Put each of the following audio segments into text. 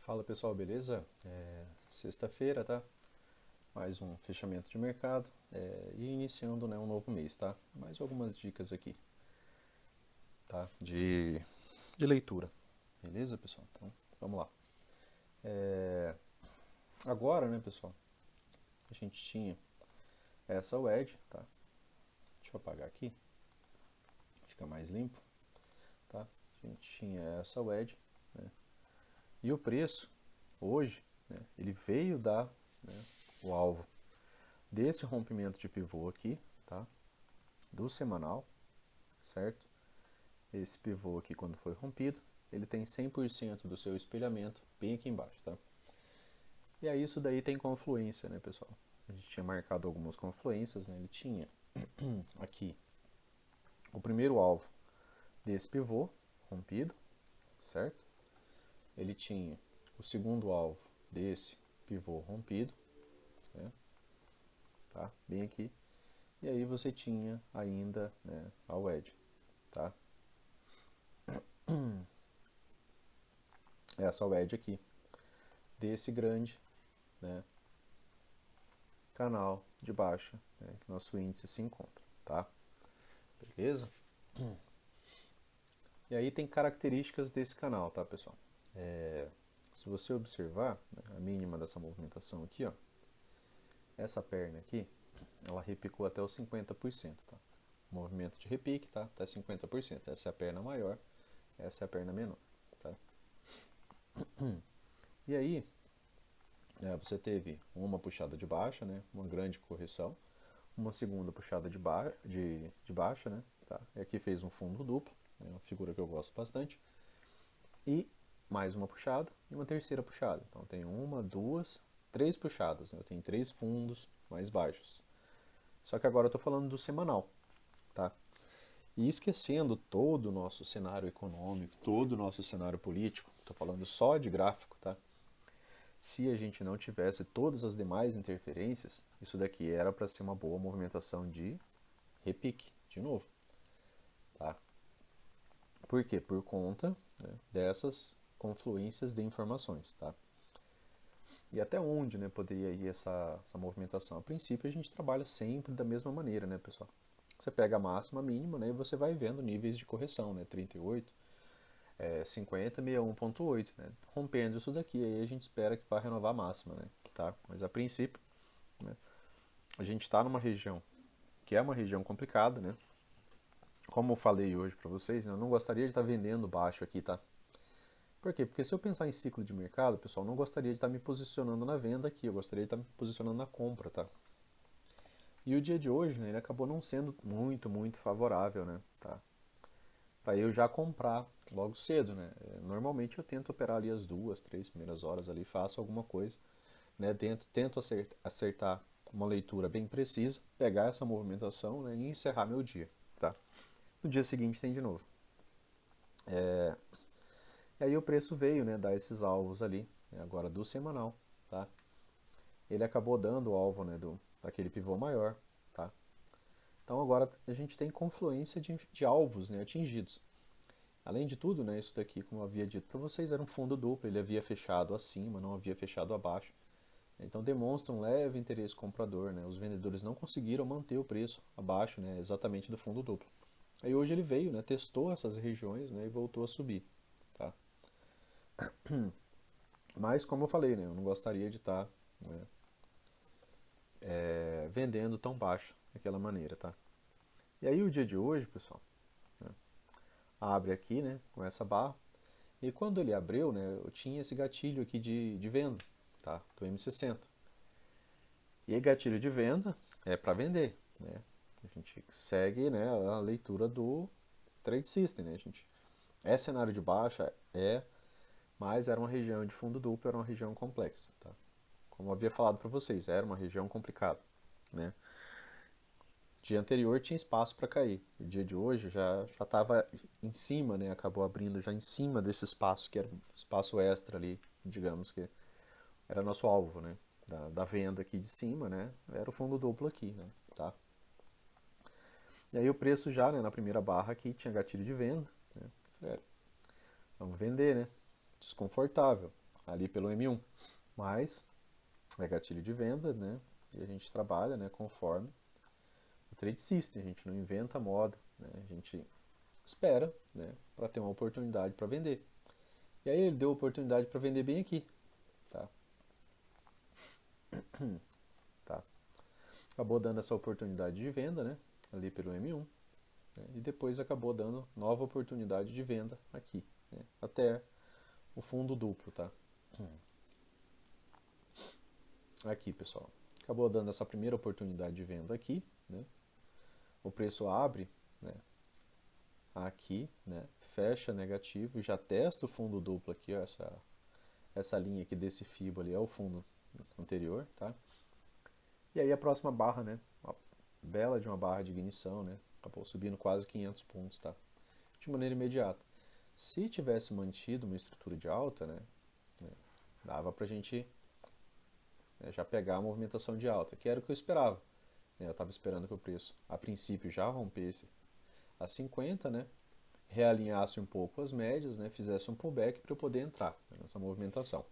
Fala pessoal, beleza? Sexta-feira, tá? Mais um fechamento de mercado e iniciando, né, um novo mês, tá? Mais algumas dicas aqui, tá? De leitura, beleza, pessoal? Então, vamos lá. É, Agora, né, pessoal, a gente tinha essa wedge, tá? Deixa eu apagar aqui, fica mais limpo, tá? A gente tinha essa wedge, né? E o preço, hoje, né, ele veio dar, né, o alvo desse rompimento de pivô aqui, tá? Do semanal, certo? Esse pivô aqui, quando foi rompido, ele tem 100% do seu espelhamento bem aqui embaixo, tá? E aí isso daí tem confluência, né, pessoal? A gente tinha marcado algumas confluências, né? Ele tinha aqui o primeiro alvo desse pivô rompido, certo? Ele tinha o segundo alvo desse pivô rompido, né? Tá? Bem aqui. E aí você tinha ainda, né, a wedge, tá? Essa wedge aqui desse grande, né, canal de baixa, né, que nosso índice se encontra, tá? Beleza? E aí tem características desse canal, tá, pessoal? Se você observar, né, a mínima dessa movimentação aqui, ó, essa perna aqui, ela repicou até os 50%, tá? Movimento de repique, tá? Até 50%. Essa é a perna maior, essa é a perna menor, tá? E aí, você teve uma puxada de baixa, né, uma grande correção, uma segunda puxada de baixa, né, tá? E aqui fez um fundo duplo, né, uma figura que eu gosto bastante, e mais uma puxada e uma terceira puxada. Então tem uma, duas, três puxadas, né? Eu tenho três fundos mais baixos. Só que agora eu estou falando do semanal, tá? E esquecendo todo o nosso cenário econômico, todo o nosso cenário político, estou falando só de gráfico, tá? Se a gente não tivesse todas as demais interferências, isso daqui era para ser uma boa movimentação de repique, de novo, tá? Por quê? Por conta, né, dessas confluências de informações, tá? E até onde, né, poderia ir essa movimentação? A princípio a gente trabalha sempre da mesma maneira, né, pessoal? Você pega a máxima, a mínima, né, e você vai vendo níveis de correção, né, 38, 50, 61.8, né? Rompendo isso daqui, aí a gente espera que vá renovar a máxima, né? Tá? Mas a princípio, né, a gente está numa região que é uma região complicada, né? Como eu falei hoje para vocês, né, eu não gostaria de estar vendendo baixo aqui, tá? Por quê? Porque se eu pensar em ciclo de mercado, pessoal, eu não gostaria de estar me posicionando na venda aqui, eu gostaria de estar me posicionando na compra, tá? E o dia de hoje, né, ele acabou não sendo muito favorável, né, tá? Para eu já comprar logo cedo, né? Normalmente eu tento operar ali as duas, três primeiras horas ali, faço alguma coisa, né? Tento acertar uma leitura bem precisa, pegar essa movimentação, né, e encerrar meu dia, tá? No dia seguinte tem de novo. E aí o preço veio, né, dar esses alvos ali, né, agora do semanal, tá? Ele acabou dando o alvo, né, daquele pivô maior, tá? Então agora a gente tem confluência de alvos, né, atingidos. Além de tudo, né, isso daqui, como eu havia dito para vocês, era um fundo duplo, ele havia fechado acima, não havia fechado abaixo. Então demonstra um leve interesse comprador, né? Os vendedores não conseguiram manter o preço abaixo, né, exatamente do fundo duplo. Aí hoje ele veio, né, testou essas regiões, né, e voltou a subir, tá? Mas como eu falei, né, eu não gostaria de estar, né, vendendo tão baixo daquela maneira, tá? E aí o dia de hoje, pessoal, né, abre aqui, né, com essa barra. E quando ele abriu, né, eu tinha esse gatilho aqui de venda, tá? Do M60. E gatilho de venda é para vender, né? A gente segue, né, a leitura do Trade System, né, gente? É cenário de baixa, mas era uma região de fundo duplo, era uma região complexa, tá? Como eu havia falado para vocês, era uma região complicada, né? Dia anterior tinha espaço para cair. O dia de hoje já estava em cima, né? Acabou abrindo já em cima desse espaço, que era um espaço extra ali, digamos que era nosso alvo, né? Da venda aqui de cima, né? Era o fundo duplo aqui, né? Tá? E aí o preço já, né, na primeira barra aqui, tinha gatilho de venda, né? Falei, vamos vender, né? Desconfortável. ali pelo M1. Mas é gatilho de venda, né? E a gente trabalha, né, conforme o Trade System, a gente não inventa moda, né? A gente espera, né, para ter uma oportunidade para vender. E aí ele deu a oportunidade para vender bem aqui, tá? Tá. Acabou dando essa oportunidade de venda, né, ali pelo M1, né, e depois acabou dando nova oportunidade de venda aqui, né, até o fundo duplo, tá? Aqui, pessoal. Acabou dando essa primeira oportunidade de venda aqui, né? O preço abre, né, aqui, né, fecha negativo e já testa o fundo duplo aqui, ó, essa linha aqui desse FIBO ali é o fundo anterior, tá? E aí a próxima barra, né, uma bela de uma barra de ignição, né, acabou subindo quase 500 pontos, tá? De maneira imediata. Se tivesse mantido uma estrutura de alta, né, dava pra gente, né, já pegar a movimentação de alta, que era o que eu esperava. Né? Eu estava esperando que o preço, a princípio, já rompesse a 50, né, realinhasse um pouco as médias, né, fizesse um pullback para eu poder entrar, né, nessa movimentação.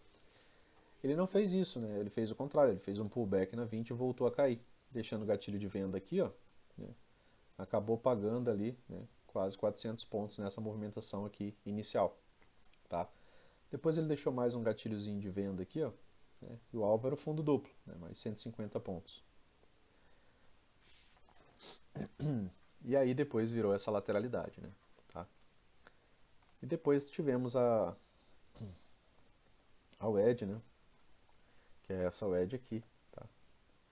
Ele não fez isso, né, ele fez o contrário, ele fez um pullback na 20 e voltou a cair, deixando o gatilho de venda aqui, ó, né, acabou pagando ali, né, quase 400 pontos nessa movimentação aqui inicial, tá? Depois ele deixou mais um gatilhozinho de venda aqui, ó, né, e o alvo era o fundo duplo, né, mais 150 pontos. E aí depois virou essa lateralidade, né, tá? E depois tivemos a wedge, né, que é essa wedge aqui, tá?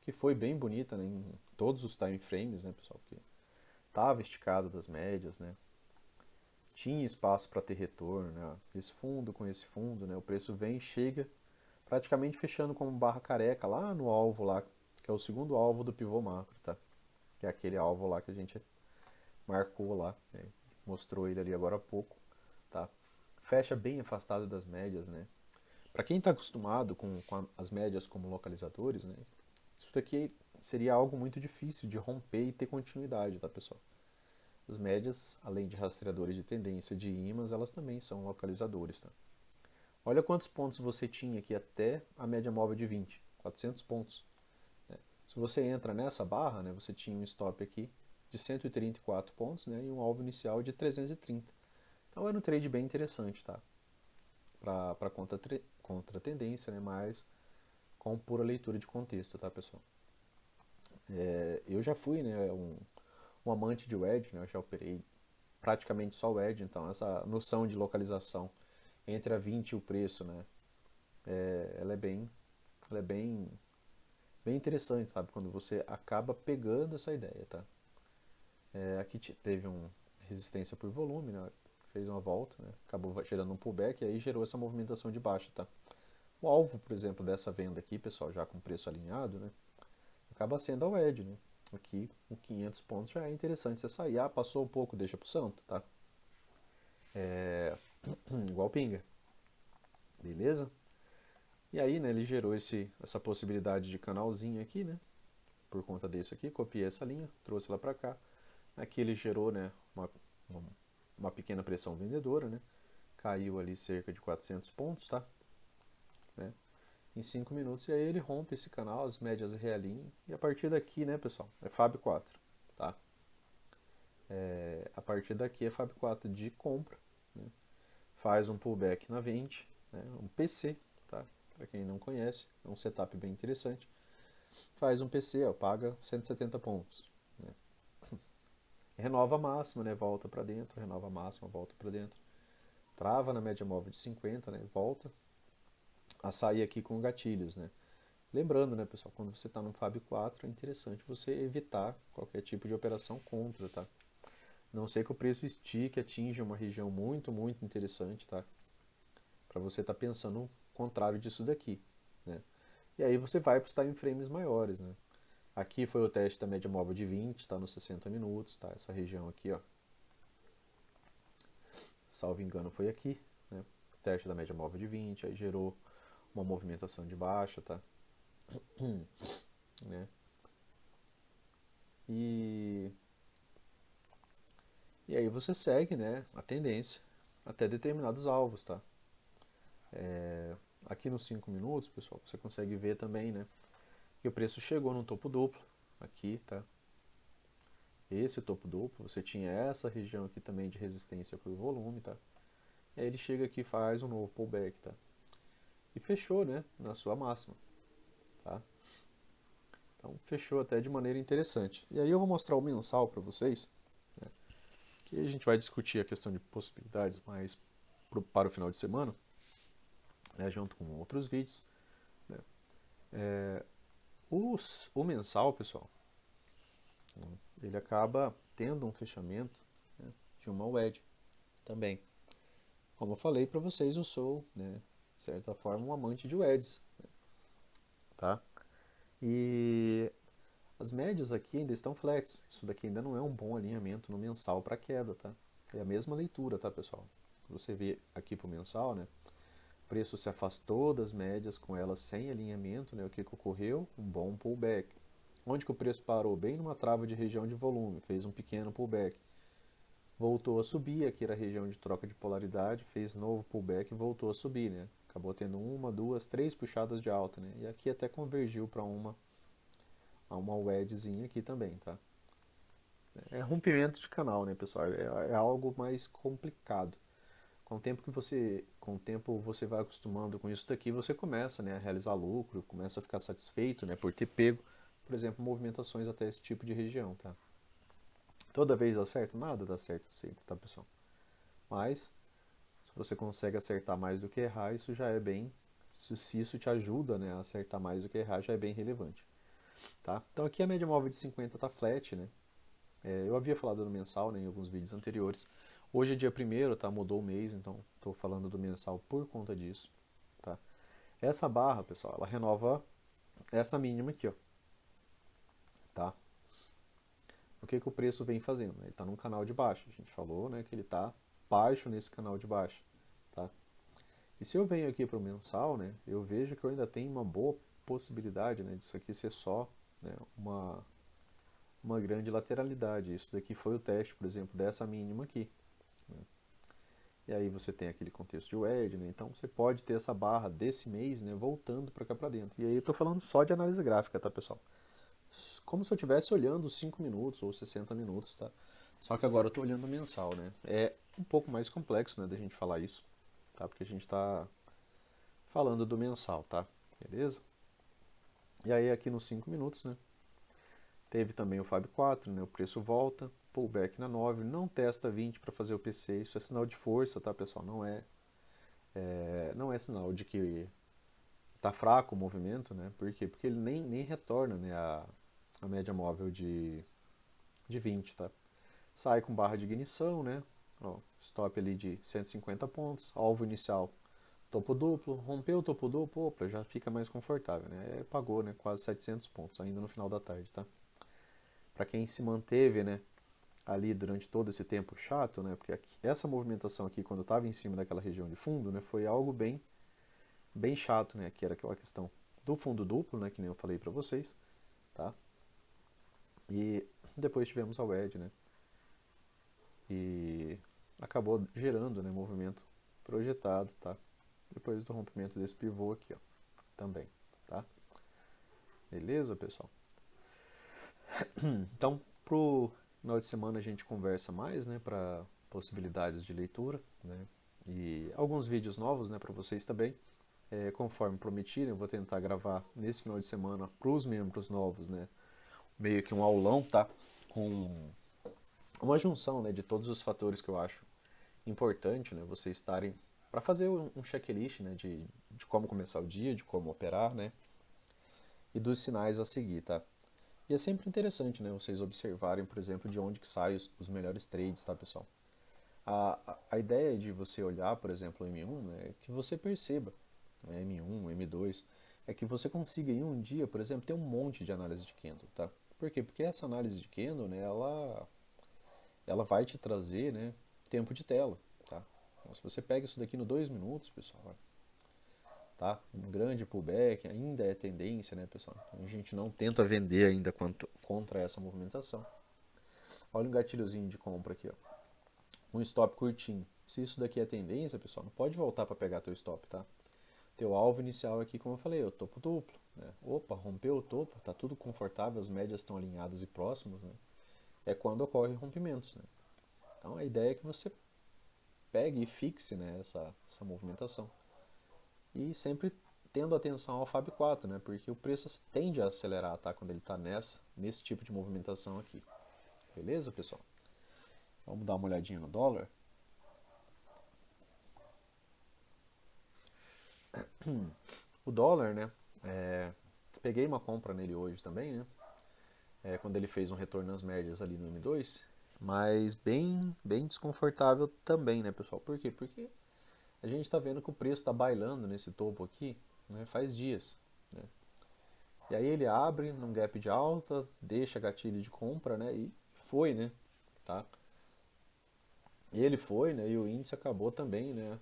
Que foi bem bonita, né, em todos os time frames, né, pessoal, que estava esticado das médias, né, tinha espaço para ter retorno, né, esse fundo com esse fundo, né, o preço vem e chega praticamente fechando como barra careca lá no alvo lá, que é o segundo alvo do pivô macro, tá? Que é aquele alvo lá que a gente marcou lá, né, mostrou ele ali agora há pouco, tá? Fecha bem afastado das médias, né? Para quem está acostumado com as médias como localizadores, né, isso daqui seria algo muito difícil de romper e ter continuidade, tá, pessoal? As médias, além de rastreadores de tendência de ímãs, elas também são localizadores, tá? Olha quantos pontos você tinha aqui até a média móvel de 20, 400 pontos. Né? Se você entra nessa barra, né, você tinha um stop aqui de 134 pontos, né, e um alvo inicial de 330. Então era um trade bem interessante, tá? Para contra tendência, né, mas com pura leitura de contexto, tá, pessoal? Eu já fui, né, um amante de wedge, né, eu já operei praticamente só wedge, então essa noção de localização entre a 20 e o preço, né, ela é bem interessante, sabe, quando você acaba pegando essa ideia, tá? Aqui teve uma resistência por volume, né, fez uma volta, né, acabou gerando um pullback e aí gerou essa movimentação de baixa, tá? O alvo, por exemplo, dessa venda aqui, pessoal, já com preço alinhado, né, acaba sendo a wedge, né? Aqui, com 500 pontos já é interessante você sair. Ah, passou um pouco, deixa pro santo, tá? Igual pinga. Beleza? E aí, né, ele gerou essa possibilidade de canalzinho aqui, né? Por conta desse aqui, copiei essa linha, trouxe ela para cá. Aqui ele gerou, né, uma pequena pressão vendedora, né? Caiu ali cerca de 400 pontos, tá? Né? Em 5 minutos, e aí ele rompe esse canal, as médias realinham, e a partir daqui, né, pessoal, é Fab 4, tá? A partir daqui é Fab 4 de compra, né? Faz um pullback na 20, né? Um PC, tá? Para quem não conhece, é um setup bem interessante. Faz um PC, ó, paga 170 pontos, né? Renova a máxima, né? Volta para dentro, renova a máxima, volta para dentro. Trava na média móvel de 50, né? Volta a sair aqui com gatilhos, né? Lembrando, né, pessoal, quando você está no Fab 4 é interessante você evitar qualquer tipo de operação contra, tá? Não sei que o preço estique, atinja uma região muito, muito interessante, tá? Para você estar pensando o contrário disso daqui, né? E aí você vai para os time frames maiores, né? Aqui foi o teste da média móvel de 20, está nos 60 minutos, tá? Essa região aqui, ó. Salvo engano foi aqui, né? Teste da média móvel de 20, aí gerou uma movimentação de baixa, tá? Né? E aí você segue, né, a tendência até determinados alvos, tá? aqui nos 5 minutos, pessoal, você consegue ver também, né, que o preço chegou no topo duplo, aqui, tá? Esse topo duplo, você tinha essa região aqui também de resistência por volume, tá? E aí ele chega aqui e faz um novo pullback, tá? E fechou, né, na sua máxima, tá? Então fechou até de maneira interessante. E aí eu vou mostrar o mensal para vocês, né, que a gente vai discutir a questão de possibilidades mais para o final de semana, né, junto com outros vídeos, né. O mensal, pessoal, ele acaba tendo um fechamento, né, de uma wedge também. Como eu falei para vocês, eu sou, né, de certa forma, um amante de wedges, né, tá? E as médias aqui ainda estão flats. Isso daqui ainda não é um bom alinhamento no mensal para queda, tá? É a mesma leitura, tá, pessoal? Você vê aqui para o mensal, né? O preço se afastou das médias com elas sem alinhamento, né? O que ocorreu? Um bom pullback. Onde que o preço parou? Bem numa trava de região de volume, fez um pequeno pullback. Voltou a subir, aqui era a região de troca de polaridade, fez novo pullback e voltou a subir, né? Acabou tendo uma, duas, três puxadas de alta, né? E aqui até convergiu para uma wedgezinha aqui também, tá? É rompimento de canal, né, pessoal? É algo mais complicado. Com o tempo você vai acostumando com isso daqui, você começa, né, a realizar lucro, começa a ficar satisfeito, né, por ter pego, por exemplo, movimentações até esse tipo de região, tá? Toda vez dá certo? Nada dá certo sempre, tá, pessoal? Mas se você consegue acertar mais do que errar, isso já é bem, se isso te ajuda, né, a acertar mais do que errar, já é bem relevante, tá? Então aqui a média móvel de 50 tá flat, né? Eu havia falado do mensal, né, em alguns vídeos anteriores. Hoje é dia 1º, tá? Mudou o mês, então estou falando do mensal por conta disso, tá? Essa barra, pessoal, ela renova essa mínima aqui, ó, tá? O que o preço vem fazendo? Ele está num canal de baixa. A gente falou, né, que ele está baixo nesse canal de baixa, tá? E se eu venho aqui para o mensal, né, eu vejo que eu ainda tenho uma boa possibilidade, né, disso aqui ser só, né, uma grande lateralidade. Isso daqui foi o teste, por exemplo, dessa mínima aqui, né? E aí você tem aquele contexto de wedge, né? Então você pode ter essa barra desse mês, né, voltando para cá para dentro. E aí eu estou falando só de análise gráfica, tá, pessoal? Como se eu estivesse olhando 5 minutos ou 60 minutos, tá? Só que agora eu estou olhando mensal, né? É um pouco mais complexo, né, da gente falar isso, tá? Porque a gente está falando do mensal, tá? Beleza? E aí aqui nos 5 minutos, né? Teve também o FAB 4, né? O preço volta, pullback na 9, não testa 20 para fazer o PC, isso é sinal de força, tá, pessoal? Não é sinal de que tá fraco o movimento, né? Por quê? Porque ele nem retorna, né, a média móvel de 20, tá? Sai com barra de ignição, né? Ó, stop ali de 150 pontos, alvo inicial topo duplo, rompeu o topo duplo, opa, já fica mais confortável, né? Pagou, né, quase 700 pontos ainda no final da tarde, tá? Para quem se manteve, né, ali durante todo esse tempo chato, né? Porque essa movimentação aqui, quando estava em cima daquela região de fundo, né, foi algo bem chato, né? Que era aquela questão do fundo duplo, né? Que nem eu falei para vocês, tá? E depois tivemos a wedge, né? E acabou gerando, né, movimento projetado, tá? Depois do rompimento desse pivô aqui, ó, também, tá? Beleza, pessoal? Então, pro final de semana a gente conversa mais, né, para possibilidades de leitura, né? E alguns vídeos novos, né, para vocês também. Conforme prometi, né, eu vou tentar gravar nesse final de semana para os membros novos, né, meio que um aulão, tá? Com uma junção, né, de todos os fatores que eu acho importante, né, vocês estarem para fazer um checklist, né, de como começar o dia, de como operar, né, e dos sinais a seguir, tá? E é sempre interessante, né, vocês observarem, por exemplo, de onde que saem os melhores trades, tá, pessoal? A ideia de você olhar, por exemplo, o M1, né, é que você perceba, né, M1, M2, é que você consiga em um dia, por exemplo, ter um monte de análise de candle, tá? Por quê? Porque essa análise de candle, né, ela vai te trazer, né, tempo de tela, tá? Então, se você pega isso daqui no 2 minutos, pessoal, tá? Um grande pullback ainda é tendência, né, pessoal? Então, a gente não tenta vender ainda contra essa movimentação. Olha um gatilhozinho de compra aqui, ó. Um stop curtinho. Se isso daqui é tendência, pessoal, não pode voltar para pegar teu stop, tá? Teu alvo inicial aqui, como eu falei, é o topo duplo, né? Opa, rompeu o topo, tá tudo confortável, as médias estão alinhadas e próximas, né? É quando ocorrem rompimentos, né? Então a ideia é que você pegue e fixe, né, essa movimentação. E sempre tendo atenção ao Fab 4, né? Porque o preço tende a acelerar, tá? Quando ele está nesse tipo de movimentação aqui. Beleza, pessoal? Vamos dar uma olhadinha no dólar. O dólar, né? Peguei uma compra nele hoje também, né? Quando ele fez um retorno nas médias ali no M2, mas bem desconfortável também, né, pessoal? Por quê? Porque a gente está vendo que o preço está bailando nesse topo aqui, né, faz dias, né? E aí ele abre num gap de alta, deixa gatilho de compra, né? E foi, né? Tá? E ele foi, né? E o índice acabou também, né?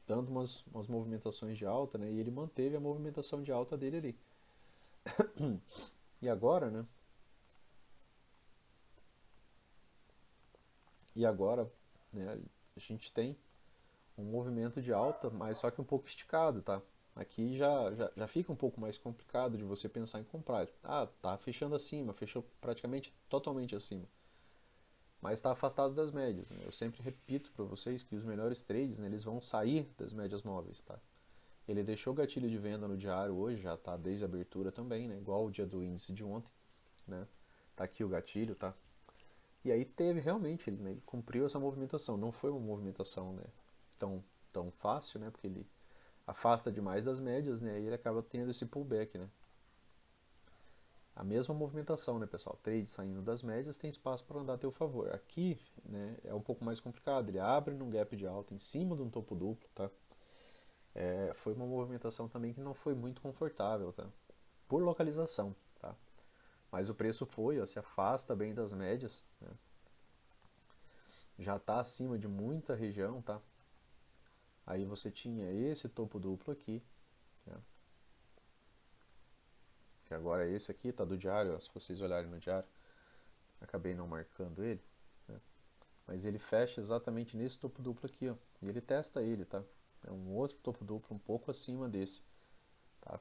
Dando umas movimentações de alta, né? E ele manteve a movimentação de alta dele ali. E agora, né? E agora, né? A gente tem um movimento de alta, mas só que um pouco esticado, tá? Aqui já fica um pouco mais complicado de você pensar em comprar. Ah, tá fechando acima, fechou praticamente totalmente acima, mas está afastado das médias, né? Eu sempre repito para vocês que os melhores trades, né, eles vão sair das médias móveis, tá? Ele deixou o gatilho de venda no diário hoje, já tá desde a abertura também, né? Igual o dia do índice de ontem, né? Tá aqui o gatilho, tá? E aí teve realmente, ele cumpriu essa movimentação. Não foi uma movimentação, né, tão fácil, né? Porque ele afasta demais das médias, né? E ele acaba tendo esse pullback, né? A mesma movimentação, né, pessoal? Trade saindo das médias tem espaço para andar a teu favor. Aqui, né, é um pouco mais complicado. Ele abre num gap de alta em cima de um topo duplo, tá? Foi uma movimentação também que não foi muito confortável, tá? Por localização, tá? Mas o preço foi, ó, se afasta bem das médias, né? Já está acima de muita região, tá? Aí você tinha esse topo duplo aqui, né? Que agora esse aqui tá do diário, ó, se vocês olharem no diário, acabei não marcando ele, né? Mas ele fecha exatamente nesse topo duplo aqui, ó. E ele testa ele, tá? É um outro topo duplo um pouco acima desse, tá?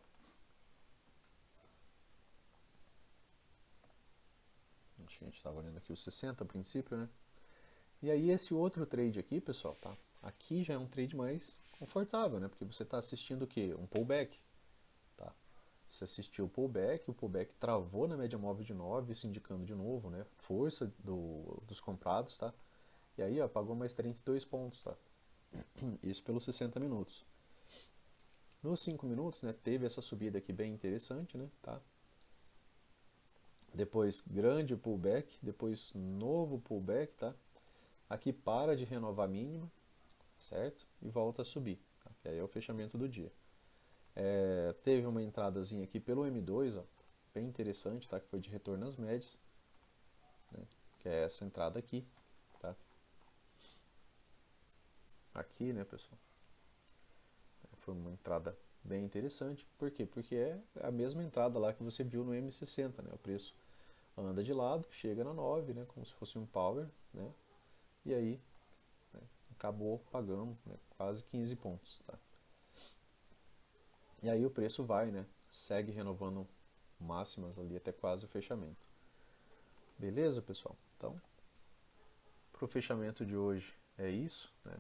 A gente estava olhando aqui o 60 a princípio, né? E aí esse outro trade aqui, pessoal, tá? Aqui já é um trade mais confortável, né? Porque você está assistindo o quê? Um pullback, tá? Você assistiu o pullback travou na média móvel de 9, se indicando de novo, né? Força dos comprados, tá? E aí, ó, pagou mais 32 pontos, tá? Isso pelos 60 minutos. Nos 5 minutos, né, teve essa subida aqui bem interessante, né, tá? Depois grande pullback, depois novo pullback, tá? Aqui para de renovar a mínima, certo? E volta a subir, tá? Que aí é o fechamento do dia. Teve uma entradazinha aqui pelo M2, ó, bem interessante, tá? Que foi de retorno às médias, né? Que é essa entrada aqui, tá? Aqui, né, pessoal? Foi uma entrada bem interessante. Por quê? Porque é a mesma entrada lá que você viu no M60, né? O preço anda de lado, chega na 9, né? Como se fosse um power, né? E aí, né, acabou pagando, né, quase 15 pontos, tá? E aí o preço vai, né? Segue renovando máximas ali até quase o fechamento. Beleza, pessoal? Então, para o fechamento de hoje é isso, né?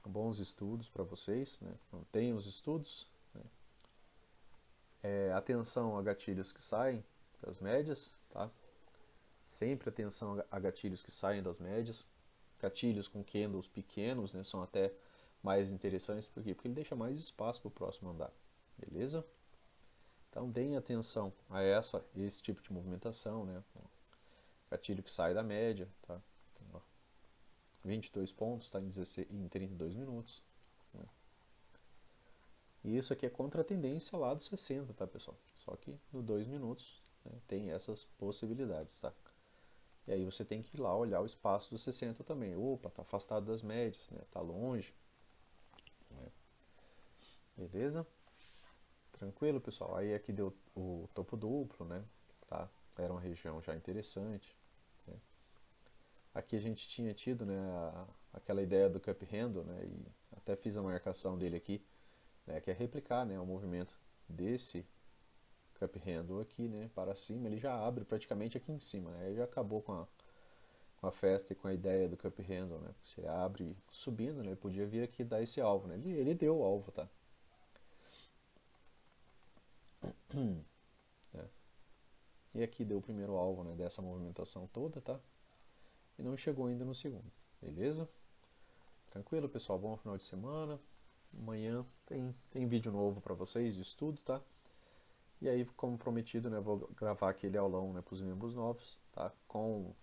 Bons estudos para vocês, né? Mantenham os estudos, né? Atenção a gatilhos que saem das médias, tá? Sempre atenção a gatilhos que saem das médias. Gatilhos com candles pequenos, né, são até mais interessantes, por quê? Porque ele deixa mais espaço para o próximo andar, beleza? Então deem atenção a esse tipo de movimentação, né? Gatilho que sai da média, tá? Então, 22 pontos, tá? Em 32 minutos. Né? E isso aqui é contra a tendência lá dos 60, tá, pessoal? Só que no 2 minutos, né, tem essas possibilidades, tá? E aí você tem que ir lá olhar o espaço dos 60 também. Opa, tá afastado das médias, né? Tá longe. Né? Beleza? Tranquilo, pessoal? Aí aqui deu o topo duplo, né? Tá? Era uma região já interessante. Né? Aqui a gente tinha tido, né, aquela ideia do cup handle, né? E até fiz a marcação dele aqui né, que é replicar, né, o movimento desse cup handle aqui, né, para cima, ele já abre praticamente aqui em cima, né, aí já acabou com a festa e com a ideia do cup handle, né, você abre subindo, né, ele podia vir aqui dar esse alvo, né, ele deu o alvo, tá, né? E aqui deu o primeiro alvo, né, dessa movimentação toda, tá, e não chegou ainda no segundo, beleza? Tranquilo, pessoal, bom final de semana, amanhã tem vídeo novo para vocês de estudo, tá? E aí, como prometido, né, vou gravar aquele aulão, né, para os membros novos, tá? Com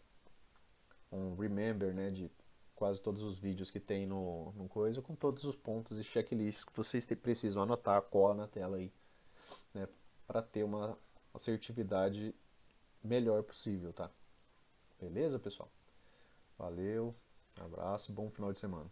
um remember, né, de quase todos os vídeos que tem no coisa, com todos os pontos e checklists que vocês precisam anotar, cola na tela aí, né, para ter uma assertividade melhor possível, tá? Beleza, pessoal? Valeu, abraço, bom final de semana.